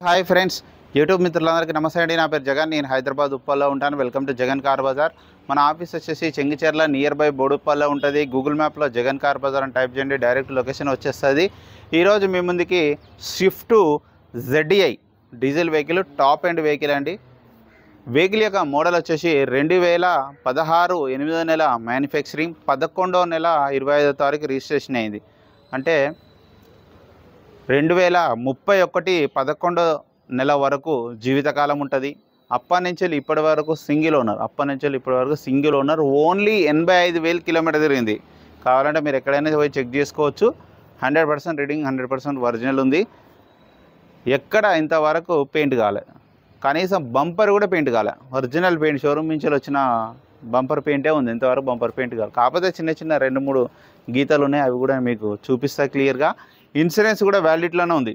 Hi friends, YouTube మిత్రులందరికీ నమస్తే అండి. నా పేరు జగన్. నేను హైదరాబాద్ ఉప్పల్లో ఉంటాను. Welcome to Jagan car Bazaar. మన ఆఫీస్ వచ్చేసి చెంగిచెర్ల నియర్ బై బోడుప్పల్లో ఉంటుంది. గూగుల్ మ్యాప్లో జగన్ కార్ బజార్ అని టైప్ చేయండి, డైరెక్ట్ లొకేషన్ వచ్చేస్తుంది. ఈరోజు మీ ముందుకి Swift ZDI diesel vehicle, top end vehicle అండి. వెహికల్ యొక్క మోడల్ వచ్చేసి 2016 8వ నెల మ్యానుఫ్యాక్చరింగ్, 11వ నెల 25వ తారీఖు రిజిస్ట్రేషన్ అయింది. అంటే 2031 11వ నెల వరకు జీవితకాలం ఉంటుంది. అప్పటి నుంచి ఇప్పటి వరకు సింగిల్ ఓనర్. ఓన్లీ 85,000 కిలోమీటర్ తిరిగింది. కావాలంటే మీరు ఎక్కడైనా పోయి చెక్ చేసుకోవచ్చు. 100% రీడింగ్, 100% ఒరిజినల్ ఉంది. ఎక్కడ ఇంతవరకు పెయింట్ కాలే, కనీసం బంపర్ కూడా పెయింట్ కాలే. ఒరిజినల్ పెయింట్ షోరూమ్ నుంచి వచ్చిన బంపర్ పెయింటే ఉంది. ఇంతవరకు బంపర్ పెయింట్ కాదు. కాకపోతే చిన్న 2-3 గీతలు ఉన్నాయి, అవి కూడా మీకు చూపిస్తా క్లియర్గా. ఇన్సూరెన్స్ కూడా వ్యాలిడిటీలోనే ఉంది.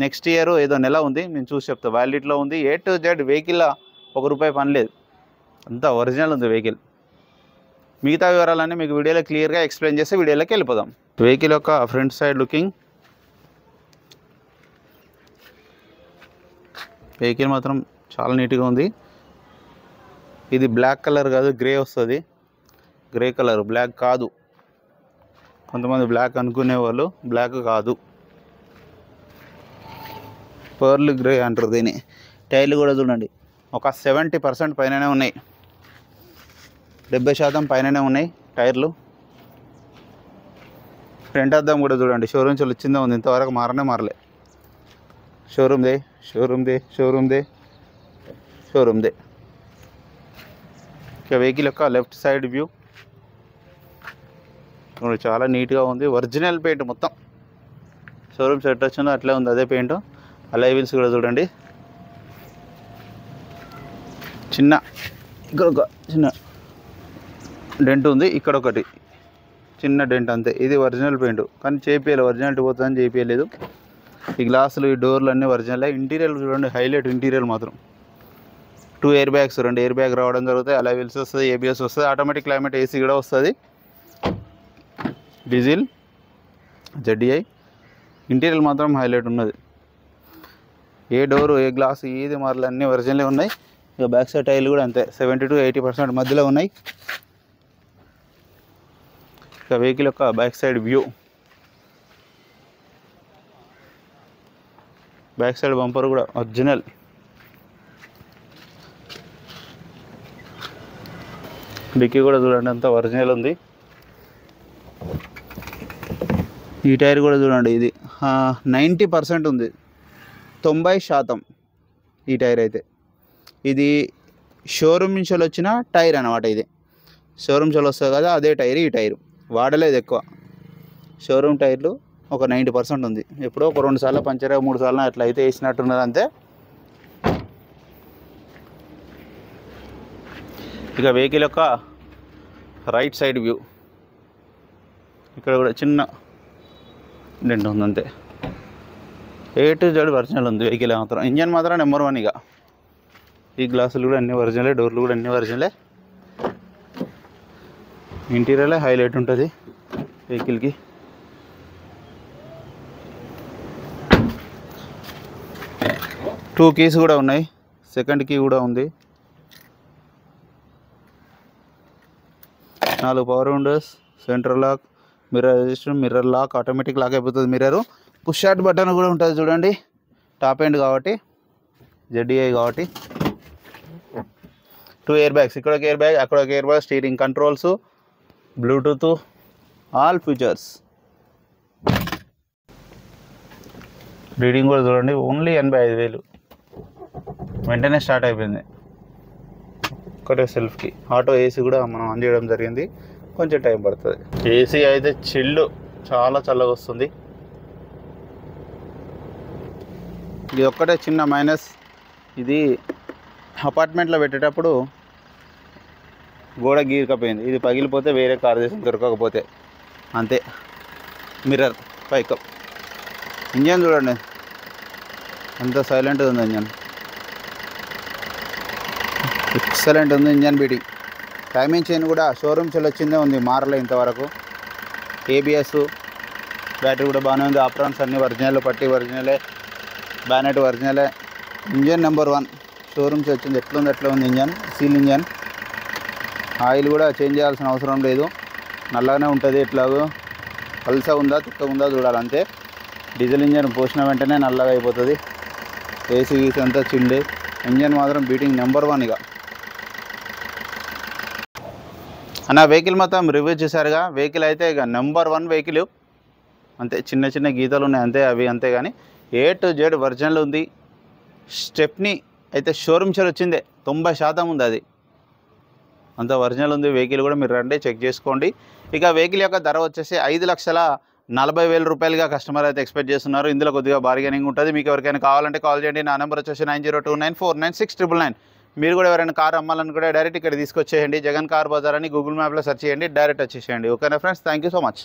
నెక్స్ట్ ఇయర్ ఏదో నెల ఉంది, నేను చూసి చెప్తా. వ్యాలిడిటీలో ఉంది. A to Z వెహికల్లో ₹1 పని లేదు, అంతా ఒరిజినల్ ఉంది వెహికల్. మిగతా వివరాలన్నీ మీకు వీడియోలో క్లియర్గా ఎక్స్ప్లెయిన్ చేస్తే వీడియోలోకి వెళ్ళిపోదాం. వెహికల్ యొక్క ఫ్రంట్ సైడ్ లుకింగ్. వెహికల్ మాత్రం చాలా నీట్గా ఉంది. ఇది బ్లాక్ కలర్ కాదు, గ్రే వస్తుంది. గ్రే కలర్, బ్లాక్ కాదు. కొంతమంది బ్లాక్ అనుకునే వాళ్ళు, బ్లాక్ కాదు, పర్ల్ గ్రే అంటారు దీన్ని. టైర్లు కూడా చూడండి, ఒక 70% పైననే ఉన్నాయి, 70% పైననే ఉన్నాయి టైర్లు. ఫ్రంట్ అద్దం కూడా చూడండి, షోరూమ్ నుంచి వచ్చిందే ఉంది, ఇంతవరకు మారలే. షోరూమ్దే. ఇక వెహికల్ యొక్క లెఫ్ట్ సైడ్ వ్యూ చాలా నీట్గా ఉంది. ఒరిజినల్ పెయింట్ మొత్తం, షోరూమ్ సెట్ వచ్చిందో అట్లే ఉంది, అదే పెయింట్. అలై వీల్స్ కూడా చూడండి. ఇక్కడ ఒక చిన్న డెంట్ ఉంది, ఇక్కడ ఒకటి చిన్న డెంట్, అంతే. ఇది ఒరిజినల్ పెయింట్, కానీ చేపియాలి, ఒరిజినాలిటీ పోతుందని చేపియలేదు. ఈ గ్లాసులు, ఈ డోర్లు అన్నీ ఒరిజినల్. ఇంటీరియర్ చూడండి, హైలైట్ ఇంటీరియర్ మాత్రం. 2 ఎయిర్ బ్యాగ్స్, 2 ఎయిర్ బ్యాగ్ రావడం జరుగుతాయి. అలై వీల్స్ వస్తుంది, ABS వస్తుంది, ఆటోమేటిక్ క్లైమేట్ AC కూడా వస్తుంది. డీజిల్ ZDI ఇంటీరియర్ మాత్రం హైలైట్ ఉన్నది. ఏ డోరు, ఏ గ్లాస్, ఏది మార్లు అన్నీ ఒరిజినలే ఉన్నాయి. ఇక బ్యాక్ సైడ్ టైర్లు కూడా అంతే, 70 to 80% మధ్యలో ఉన్నాయి. ఇక వెహికల్ యొక్క back side view. Back side bumper కూడా ఒరిజినల్. డిక్కీ కూడా చూడండి, అంతా ఒరిజినల్ ఉంది. ఈ టైర్ కూడా చూడండి, ఇది 90% ఉంది, 90% ఈ టైర్ అయితే. ఇది షోరూమ్ నుంచి వచ్చిన టైర్ అనమాట. ఇది షోరూమ్ నుంచి వస్తుంది కదా, అదే టైర్. ఈ టైరు వాడలేదు ఎక్కువ. షోరూమ్ టైర్లు ఒక 90% ఉంది. ఎప్పుడో ఒక 2 సార్లు పంచర్, 3 సార్లు అట్లా అయితే వేసినట్టున్నది అంతే. ఇక వెహికల్ యొక్క రైట్ సైడ్ వ్యూ. ఇక్కడ కూడా చిన్న డెంట్ ఉంది అంతే. A to Z ఒరిజినల్ ఉంది వెహికల్ మాత్రం. ఇంజన్ మాత్రం నెంబర్ 1. ఇక ఈ గ్లాసులు కూడా అన్నీ ఒరిజినలే, డోర్లు కూడా అన్నీ ఒరిజినలే. ఇంటీరియర్లో హైలైట్ ఉంటుంది వెహికల్కి. టూ కీస్ కూడా ఉన్నాయి, సెకండ్ కీ కూడా ఉంది. 4 power windows, central lock, mirror adjustment, mirror lock, automatic lock అయిపోతుంది మిర్రరు. పుష్ స్టార్ట్ బటన్ కూడా ఉంటుంది చూడండి, టాప్ ఎండ్ కాబట్టి, ZDI కాబట్టి. 2 ఎయిర్ బ్యాగ్స్, ఇక్కడ ఒక ఎయిర్ బ్యాగ్, అక్కడ ఒక air bag. Steering controls, Bluetooth, all features. Reading కూడా చూడండి, ఓన్లీ 85,000, వెంటనే స్టార్ట్ అయిపోయింది. ఒకటే సెల్ఫ్కి. ఆటో AC కూడా మనం ఆన్ చేయడం జరిగింది, కొంచెం టైం పడుతుంది. AC అయితే చిల్లు, చాలా చల్లగా వస్తుంది. ఇది ఒక్కటే చిన్న మైనస్, ఇది అపార్ట్మెంట్లో పెట్టేటప్పుడు గోడ గీరకపోయింది. ఇది పగిలిపోతే వేరే కార్ చేసి దొరకకపోతే అంతే. మిర్రర్ పైకప్. ఇంజన్ చూడండి, అంత సైలెంట్గా ఉంది ఇంజన్, ఎక్సలెంట్ ఉంది ఇంజన్ బీటింగ్. టైమింగ్ చైన్ కూడా షోరూమ్ సెల్ వచ్చిందే ఉంది, మారలే ఇంతవరకు. ABS, బ్యాటరీ కూడా బాగానే ఉంది. ఆప్రాన్స్ అన్నీ ఒరిజినల్, పట్టి ఒరిజినలే, బ్యానెట్ ఒరిజినలే, ఇంజన్ నెంబర్ 1 షోరూమ్స్ వచ్చింది. ఎట్లా ఉంది ఇంజన్, సీల్ ఇంజన్. ఆయిల్ కూడా చేంజ్ చేయాల్సిన అవసరం లేదు, నల్లగానే ఉంటుంది. ఎట్లాగో పల్సా ఉందా తిక్క ఉందా చూడాలి అంతే. డీజిల్ ఇంజన్ పోసిన వెంటనే నల్లగా అయిపోతుంది. ఏసీ గీసీ అంతా చిల్డ్. ఇంజన్ మాత్రం బీటింగ్ నెంబర్ 1 ఇక. అన్న వెహికల్ మొత్తం రివ్యూ చేశారుగా. వెహికల్ అయితే ఇక నెంబర్ 1 వెహికల్ అంతే. చిన్న చిన్న గీతలు ఉన్నాయి అంతే, అవి అంతే. కానీ A to Z ఒరిజినల్ ఉంది. స్టెప్నీ అయితే షోరూమ్ షేర్ వచ్చిందే 90% ఉంది, అది అంత ఒరిజినల్ ఉంది. వెహికల్ కూడా మీరు రండి చెక్ చేసుకోండి. ఇక వెహికల్ యొక్క ధర వచ్చేసి 5,40,000 రూపాయలుగా కస్టమర్ అయితే ఎక్స్పెక్ట్ చేస్తున్నారు. ఇందులో కొద్దిగా బార్గెనింగ్ ఉంటుంది. మీకు ఎవరికైనా కావాలంటే కాల్ చేయండి. నా నెంబర్ వచ్చేసి 9029496999. మీరు కూడా ఎవరైనా కార్ అమ్మాలనుకుంటే డైరెక్ట్ ఇక్కడ తీసుకొచ్చేయండి. జగన్ కార్ బజార్ అని గూగుల్ మ్యాప్లో సెర్చ్ చేయండి, డైరెక్ట్ వచ్చేసేయండి. ఓకేనా friends, thank you so much.